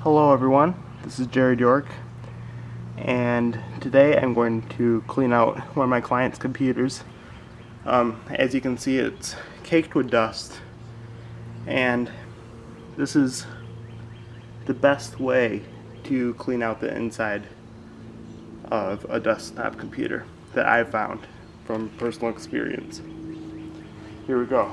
Hello everyone, this is Jared York, and today I'm going to clean out one of my client's computers. As you can see, it's caked with dust, and this is the best way to clean out the inside of a desktop computer that I've found from personal experience. Here we go.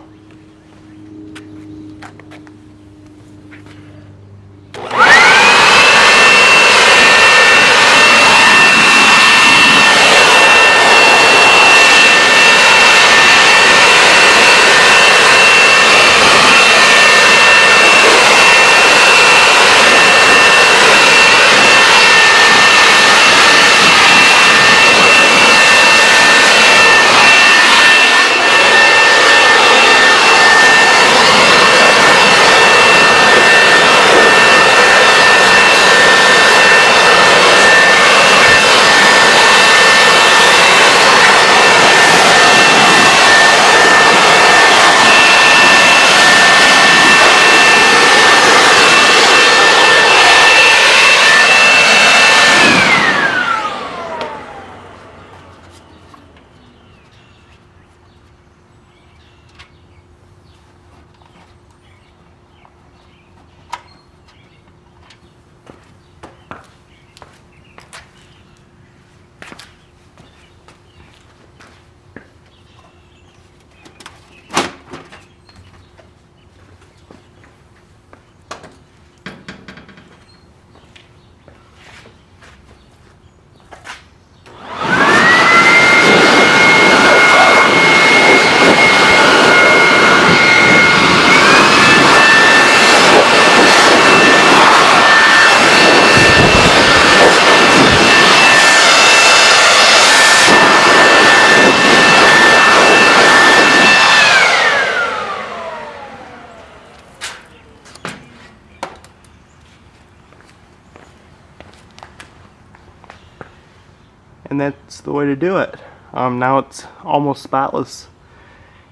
And that's the way to do it. Now it's almost spotless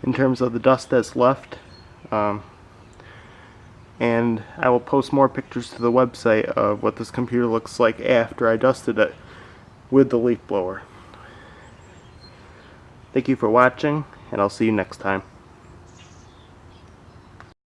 in terms of the dust that's left. And I will post more pictures to the website of what this computer looks like after I dusted it with the leaf blower. Thank you for watching, and I'll see you next time.